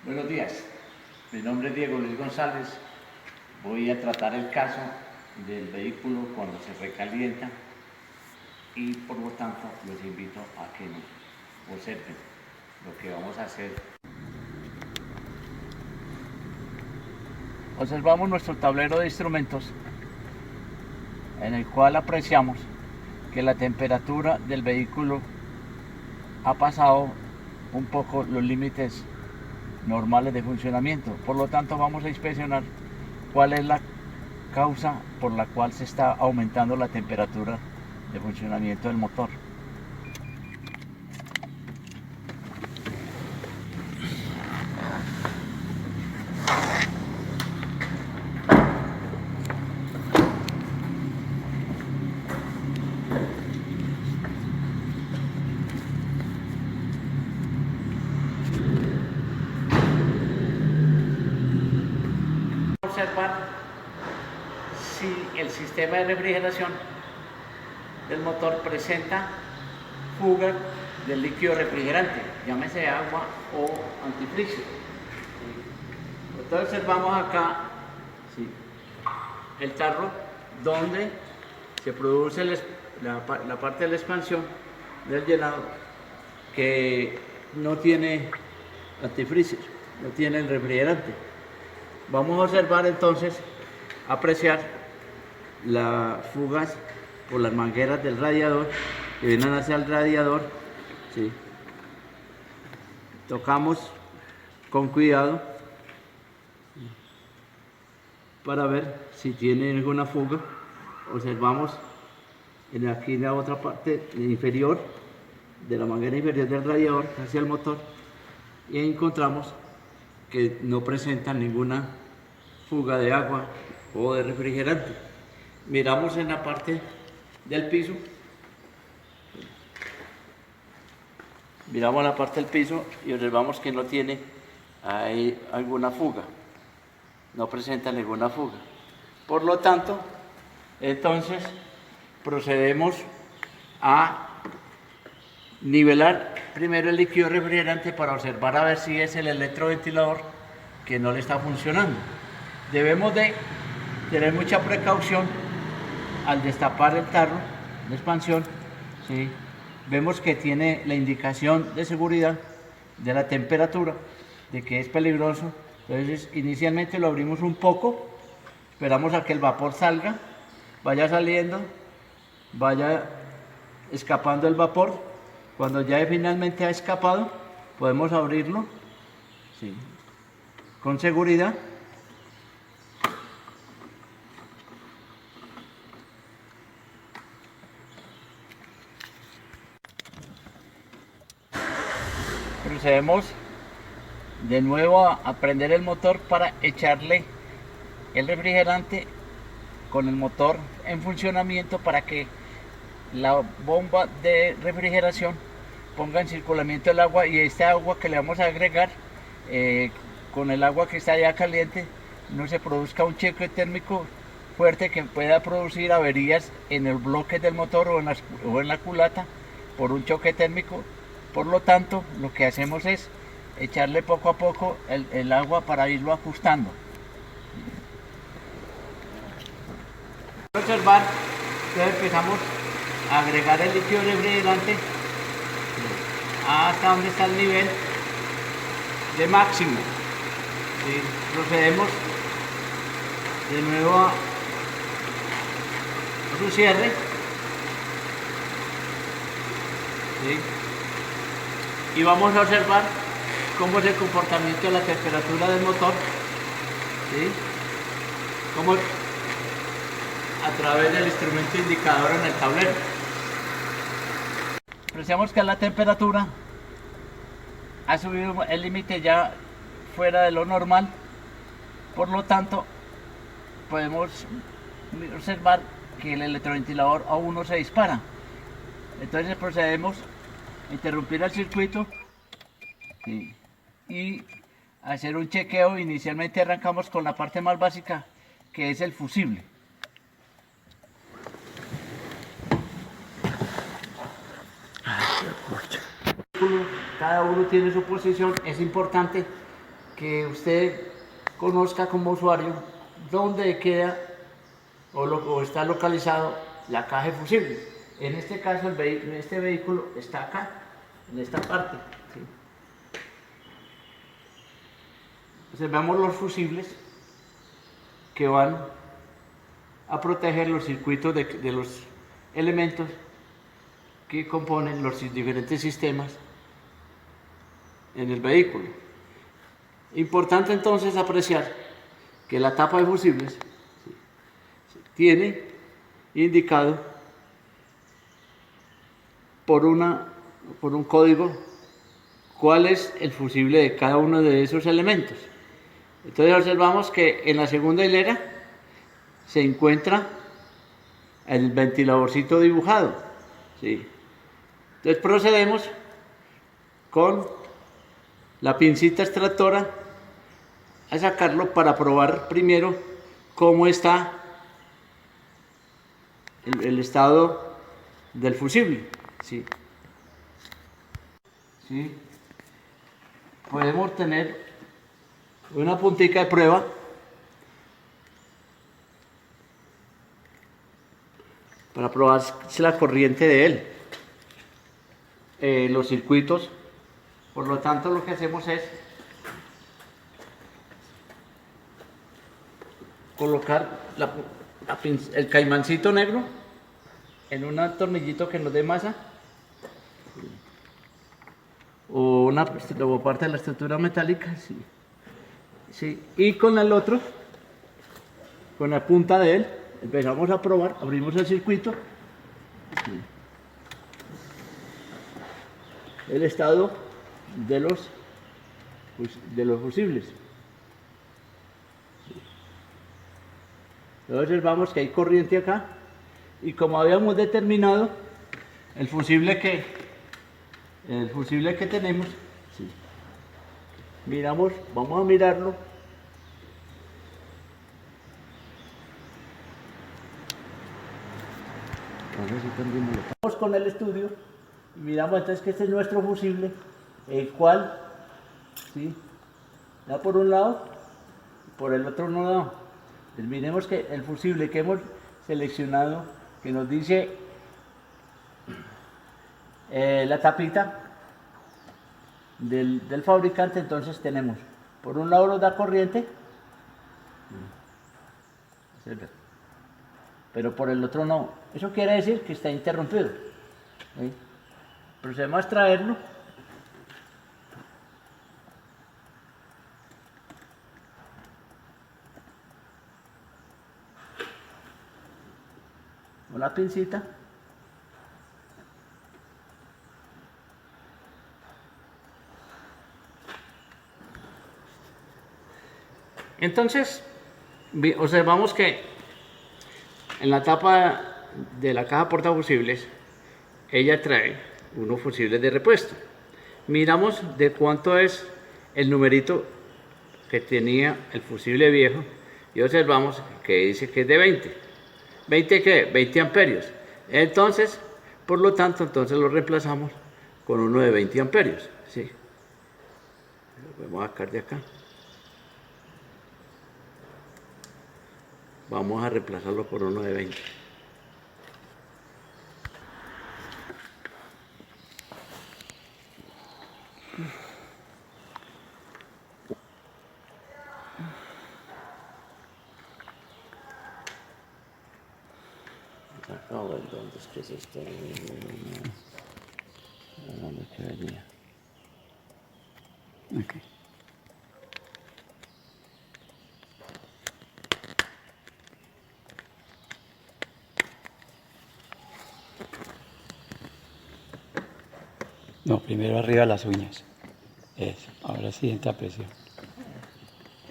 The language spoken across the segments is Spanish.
Buenos días, mi nombre es Diego Luis González. Voy a tratar el caso del vehículo cuando se recalienta y por lo tanto los invito a que nos observen lo que vamos a hacer. Observamos nuestro tablero de instrumentos en el cual apreciamos que la temperatura del vehículo ha pasado un poco los límites normales de funcionamiento. Por lo tanto, vamos a inspeccionar cuál es la causa por la cual se está aumentando la temperatura de funcionamiento del motor. Observar si el sistema de refrigeración del motor presenta fuga del líquido refrigerante, llámese agua o antifricio. Entonces observamos acá el tarro donde se produce la parte de la expansión del llenado que no tiene antifricio, no tiene el refrigerante. Vamos a observar entonces, apreciar las fugas por las mangueras del radiador que vienen hacia el radiador. ¿Sí? Tocamos con cuidado para ver si tiene alguna fuga. Observamos aquí en la otra parte inferior de la manguera inferior del radiador hacia el motor y encontramos que no presentan ninguna fuga de agua o de refrigerante. Miramos en la parte del piso, miramos la parte del piso y observamos que no tiene ahí alguna fuga, no presenta ninguna fuga. Por lo tanto, entonces procedemos a nivelar primero el líquido refrigerante para observar a ver si es el electroventilador que no le está funcionando. Debemos de tener mucha precaución al destapar el tarro de expansión. ¿Sí? Vemos que tiene la indicación de seguridad de la temperatura, de que es peligroso. Entonces inicialmente lo abrimos un poco, esperamos a que el vapor salga, vaya saliendo, vaya escapando el vapor. Cuando ya finalmente ha escapado, podemos abrirlo, ¿sí?, con seguridad. Procedemos de nuevo a prender el motor para echarle el refrigerante con el motor en funcionamiento para que la bomba de refrigeración ponga en circulamiento el agua, y esta agua que le vamos a agregar con el agua que está ya caliente no se produzca un choque térmico fuerte que pueda producir averías en el bloque del motor o en la culata por un choque térmico. Por lo tanto, lo que hacemos es echarle poco a poco el agua para irlo ajustando. Observar que empezamos a agregar el líquido refrigerante hasta donde está el nivel de máximo. ¿Sí? Procedemos de nuevo a su cierre. ¿Sí? Y vamos a observar cómo es el comportamiento de la temperatura del motor. ¿Sí? Cómo a través del instrumento indicador en el tablero. Apreciamos que la temperatura ha subido el límite ya fuera de lo normal, por lo tanto podemos observar que el electroventilador aún no se dispara. Entonces procedemos a interrumpir el circuito, ¿sí?, y hacer un chequeo. Inicialmente arrancamos con la parte más básica, que es el fusible. Cada uno tiene su posición. Es importante que usted conozca como usuario dónde queda o está localizado la caja de fusibles. En este caso, este vehículo está acá, en esta parte. ¿Sí? Observamos los fusibles que van a proteger los circuitos de los elementos que componen los diferentes sistemas en el vehículo. Importante entonces apreciar que la tapa de fusibles tiene indicado por un código cuál es el fusible de cada uno de esos elementos. Entonces observamos que en la segunda hilera se encuentra el ventiladorcito dibujado. ¿Sí? Entonces procedemos con la pincita extractora a sacarlo para probar primero cómo está el estado del fusible. ¿Sí? ¿Sí? Podemos tener una puntica de prueba para probar si la corriente de él, los circuitos. Por lo tanto, lo que hacemos es colocar el caimancito negro en un tornillito que nos dé masa o una parte de la estructura metálica, sí. Sí. Y con el otro, con la punta de él, empezamos a probar, abrimos el circuito, sí, el estado de los fusibles. Entonces vamos que hay corriente acá y como habíamos determinado el fusible que tenemos, sí, miramos, vamos a mirarlo. Vamos con el estudio y miramos entonces que este es nuestro fusible, el cual, ¿sí?, da por un lado y por el otro no da. Entonces miremos que el fusible que hemos seleccionado, que nos dice la tapita del fabricante, entonces tenemos, por un lado nos da corriente, pero por el otro no. Eso quiere decir que está interrumpido. ¿Sí? Procedemos a extraerlo. Con la pincita. Entonces, observamos que en la tapa de la caja portafusibles, ella trae unos fusibles de repuesto. Miramos de cuánto es el numerito que tenía el fusible viejo y observamos que dice que es de 20. ¿20 qué? 20 amperios. Entonces, por lo tanto, entonces lo reemplazamos con uno de 20 amperios. ¿Sí? Lo vamos a sacar de acá. Vamos a reemplazarlo por uno de 20. Acá, ¿dónde es que se está? ¿Dónde quedaría? Okay. No, primero arriba las uñas. Eso. Ahora sí entra presión.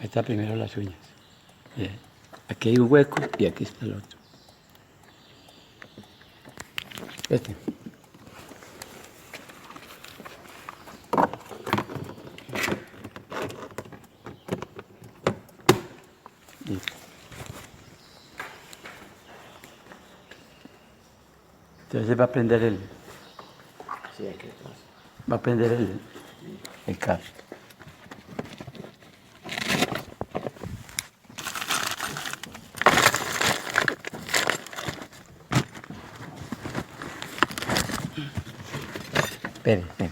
Ahí está primero las uñas. Bien. Aquí hay un hueco y aquí está el otro. Este. Listo. Entonces va a prender Sí, aquí atrás. va a prender el cable. Espere,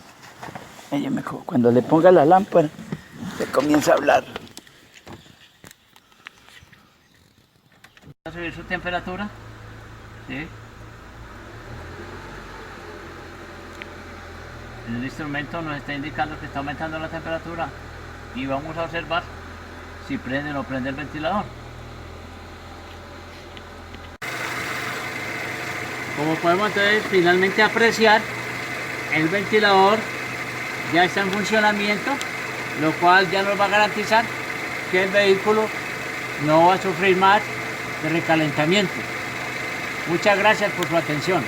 espere. Cuando le ponga la lámpara, se comienza a hablar. ¿Va a subir su temperatura? ¿Sí? El instrumento nos está indicando que está aumentando la temperatura y vamos a observar si prende o no prende el ventilador. Como podemos entonces finalmente apreciar, el ventilador ya está en funcionamiento, lo cual ya nos va a garantizar que el vehículo no va a sufrir más de recalentamiento. Muchas gracias por su atención.